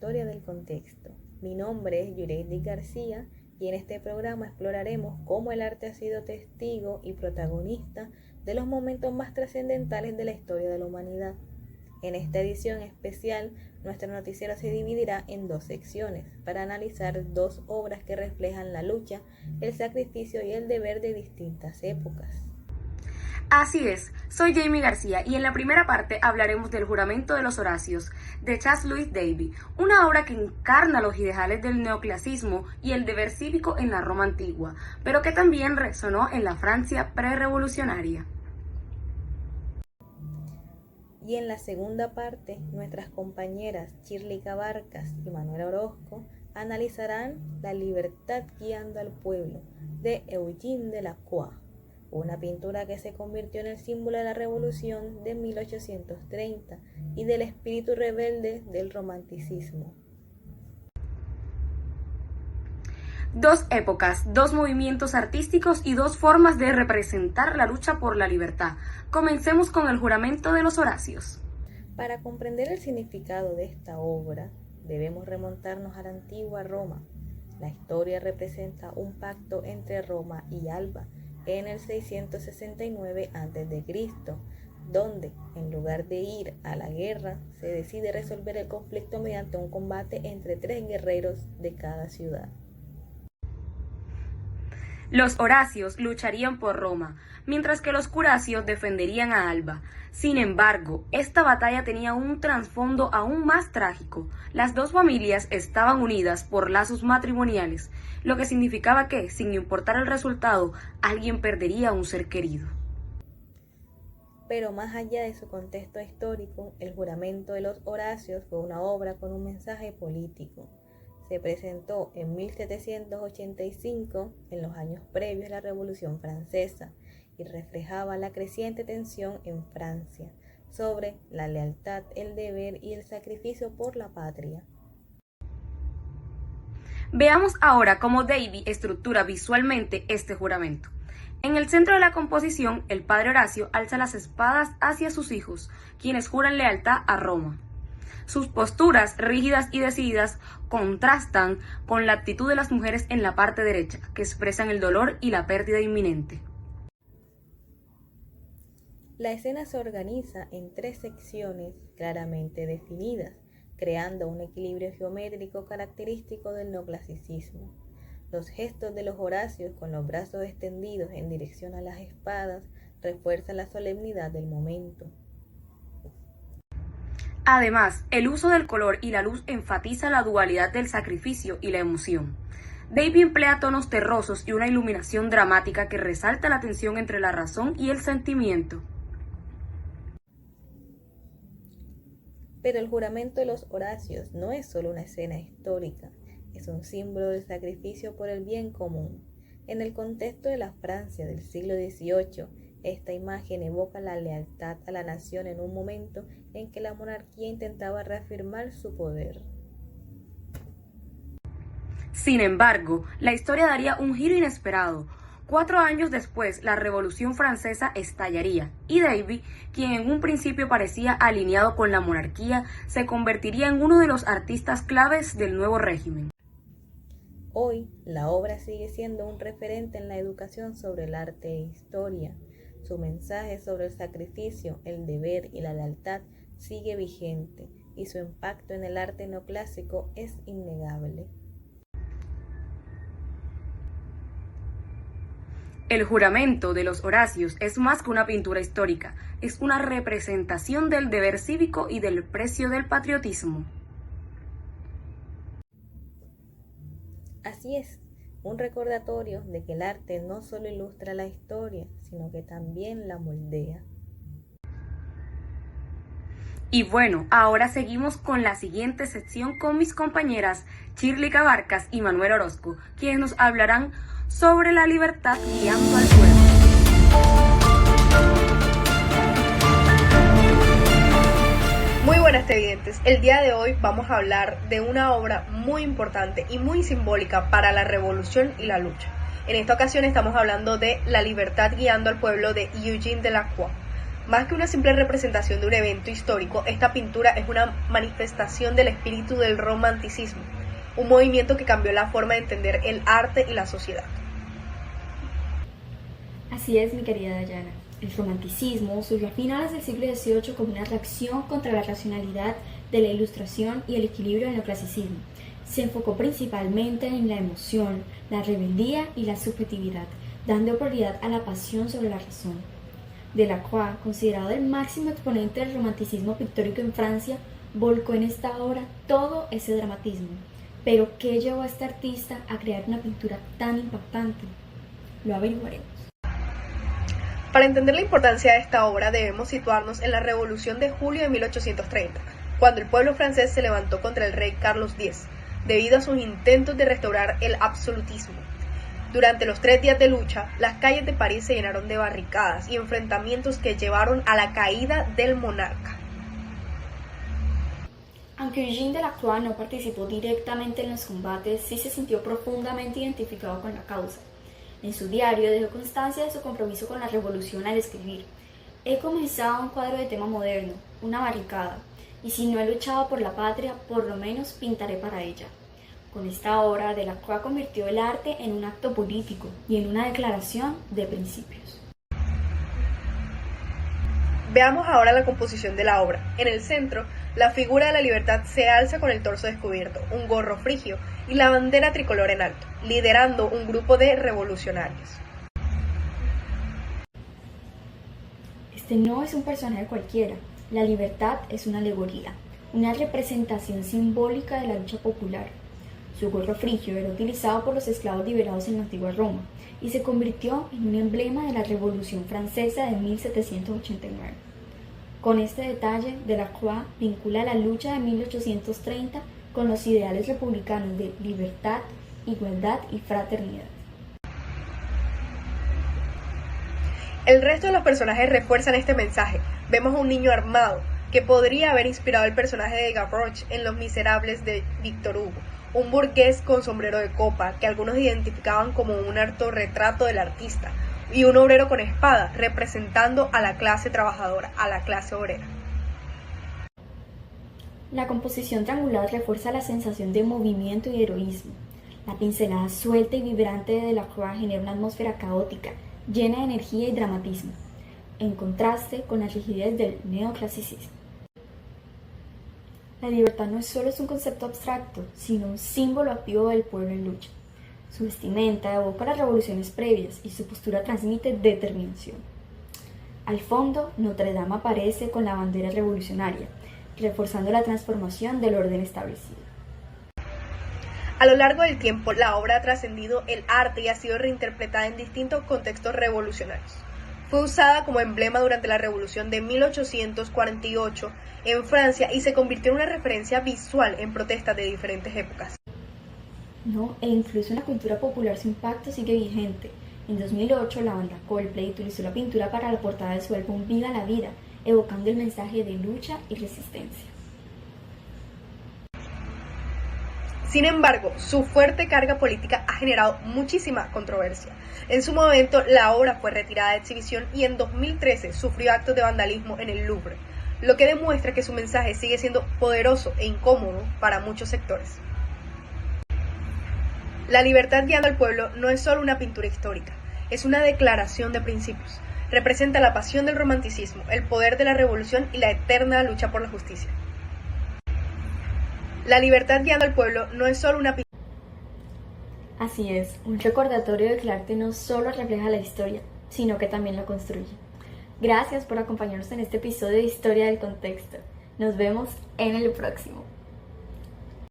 historia del contexto. Mi nombre es Yureidi García y en este programa exploraremos cómo el arte ha sido testigo y protagonista de los momentos más trascendentales de la historia de la humanidad. En esta edición especial, nuestro noticiero se dividirá en dos secciones para analizar dos obras que reflejan la lucha, el sacrificio y el deber de distintas épocas. Así es, soy Jamie García y en la primera parte hablaremos del Juramento de los Horacios, de Charles Louis David, una obra que encarna los ideales del neoclasicismo y el deber cívico en la Roma antigua, pero que también resonó en la Francia prerevolucionaria. Y en la segunda parte, nuestras compañeras Shirley Cabarcas y Manuela Orozco analizarán La libertad guiando al pueblo, de Eugène Delacroix, una pintura que se convirtió en el símbolo de la Revolución de 1830 y del espíritu rebelde del romanticismo. Dos épocas, dos movimientos artísticos y dos formas de representar la lucha por la libertad. Comencemos con el Juramento de los Horacios. Para comprender el significado de esta obra, debemos remontarnos a la antigua Roma. La historia representa un pacto entre Roma y Alba en el 669 a.C., donde, en lugar de ir a la guerra, se decide resolver el conflicto mediante un combate entre tres guerreros de cada ciudad. Los Horacios lucharían por Roma, mientras que los Curacios defenderían a Alba. Sin embargo, esta batalla tenía un trasfondo aún más trágico. Las dos familias estaban unidas por lazos matrimoniales, lo que significaba que, sin importar el resultado, alguien perdería a un ser querido. Pero más allá de su contexto histórico, el Juramento de los Horacios fue una obra con un mensaje político. Se presentó en 1785, en los años previos a la Revolución Francesa, y reflejaba la creciente tensión en Francia sobre la lealtad, el deber y el sacrificio por la patria. Veamos ahora cómo David estructura visualmente este juramento. En el centro de la composición, el padre Horacio alza las espadas hacia sus hijos, quienes juran lealtad a Roma. Sus posturas rígidas y decididas contrastan con la actitud de las mujeres en la parte derecha, que expresan el dolor y la pérdida inminente. La escena se organiza en tres secciones claramente definidas, creando un equilibrio geométrico característico del neoclasicismo. Los gestos de los Horacios con los brazos extendidos en dirección a las espadas refuerzan la solemnidad del momento. Además, el uso del color y la luz enfatiza la dualidad del sacrificio y la emoción. David emplea tonos terrosos y una iluminación dramática que resalta la tensión entre la razón y el sentimiento. Pero el Juramento de los Horacios no es solo una escena histórica, es un símbolo del sacrificio por el bien común. En el contexto de la Francia del siglo XVIII, esta imagen evoca la lealtad a la nación en un momento en que la monarquía intentaba reafirmar su poder. Sin embargo, la historia daría un giro inesperado. 4 años después, la Revolución Francesa estallaría, y David, quien en un principio parecía alineado con la monarquía, se convertiría en uno de los artistas claves del nuevo régimen. Hoy, la obra sigue siendo un referente en la educación sobre el arte e historia. Su mensaje sobre el sacrificio, el deber y la lealtad sigue vigente, y su impacto en el arte neoclásico es innegable. El Juramento de los Horacios es más que una pintura histórica, es una representación del deber cívico y del precio del patriotismo. Así es, un recordatorio de que el arte no solo ilustra la historia, sino que también la moldea. Y bueno, ahora seguimos con la siguiente sección con mis compañeras Shirley Cabarcas y Manuela Orozco, quienes nos hablarán sobre la libertad guiando al pueblo. Muy buenas televidentes, el día de hoy vamos a hablar de una obra muy importante y muy simbólica para la revolución y la lucha. En esta ocasión estamos hablando de La libertad guiando al pueblo de Eugène Delacroix. Más que una simple representación de un evento histórico, esta pintura es una manifestación del espíritu del romanticismo, un movimiento que cambió la forma de entender el arte y la sociedad. Así es, mi querida Dayana. El romanticismo surgió a finales del siglo XVIII como una reacción contra la racionalidad de la Ilustración y el equilibrio del neoclasicismo. Se enfocó principalmente en la emoción, la rebeldía y la subjetividad, dando prioridad a la pasión sobre la razón. Delacroix, considerado el máximo exponente del romanticismo pictórico en Francia, volcó en esta obra todo ese dramatismo. Pero, ¿qué llevó a este artista a crear una pintura tan impactante? Lo averiguaremos. Para entender la importancia de esta obra debemos situarnos en la Revolución de julio de 1830, cuando el pueblo francés se levantó contra el rey Carlos X, debido a sus intentos de restaurar el absolutismo. Durante los 3 días de lucha, las calles de París se llenaron de barricadas y enfrentamientos que llevaron a la caída del monarca. Aunque Eugène Delacroix no participó directamente en los combates, sí se sintió profundamente identificado con la causa. En su diario dejó constancia de su compromiso con la revolución al escribir: he comenzado un cuadro de tema moderno, una barricada, y si no he luchado por la patria, por lo menos pintaré para ella. Con esta obra, Delacroix convirtió el arte en un acto político y en una declaración de principios. Veamos ahora la composición de la obra. En el centro, la figura de la libertad se alza con el torso descubierto, un gorro frigio y la bandera tricolor en alto, liderando un grupo de revolucionarios. Este no es un personaje cualquiera. La libertad es una alegoría, una representación simbólica de la lucha popular. Su gorro frigio era utilizado por los esclavos liberados en la antigua Roma y se convirtió en un emblema de la Revolución Francesa de 1789. Con este detalle, Delacroix vincula la lucha de 1830 con los ideales republicanos de libertad, igualdad y fraternidad. El resto de los personajes refuerzan este mensaje. Vemos a un niño armado, que podría haber inspirado el personaje de Gavroche en Los Miserables de Víctor Hugo, un burgués con sombrero de copa, que algunos identificaban como un autorretrato del artista, y un obrero con espada, representando a la clase trabajadora, a la clase obrera. La composición triangular refuerza la sensación de movimiento y heroísmo. La pincelada suelta y vibrante de Delacroix genera una atmósfera caótica, llena de energía y dramatismo, en contraste con la rigidez del neoclasicismo. La libertad no solo es un concepto abstracto, sino un símbolo activo del pueblo en lucha. Su vestimenta evoca las revoluciones previas y su postura transmite determinación. Al fondo, Notre Dame aparece con la bandera revolucionaria, reforzando la transformación del orden establecido. A lo largo del tiempo, la obra ha trascendido el arte y ha sido reinterpretada en distintos contextos revolucionarios. Fue usada como emblema durante la Revolución de 1848 en Francia y se convirtió en una referencia visual en protestas de diferentes épocas. E incluso en la cultura popular su impacto sigue vigente. En 2008, la banda Coldplay utilizó la pintura para la portada de su álbum Viva la Vida, evocando el mensaje de lucha y resistencia. Sin embargo, su fuerte carga política ha generado muchísima controversia. En su momento, la obra fue retirada de exhibición y en 2013 sufrió actos de vandalismo en el Louvre, lo que demuestra que su mensaje sigue siendo poderoso e incómodo para muchos sectores. La libertad guiando al pueblo no es solo una pintura histórica, es una declaración de principios. Representa la pasión del romanticismo, el poder de la revolución y la eterna lucha por la justicia. La libertad guiando al pueblo no es solo una pintura. Así es, un recordatorio de que el arte no solo refleja la historia, sino que también la construye. Gracias por acompañarnos en este episodio de Historia del Contexto. Nos vemos en el próximo.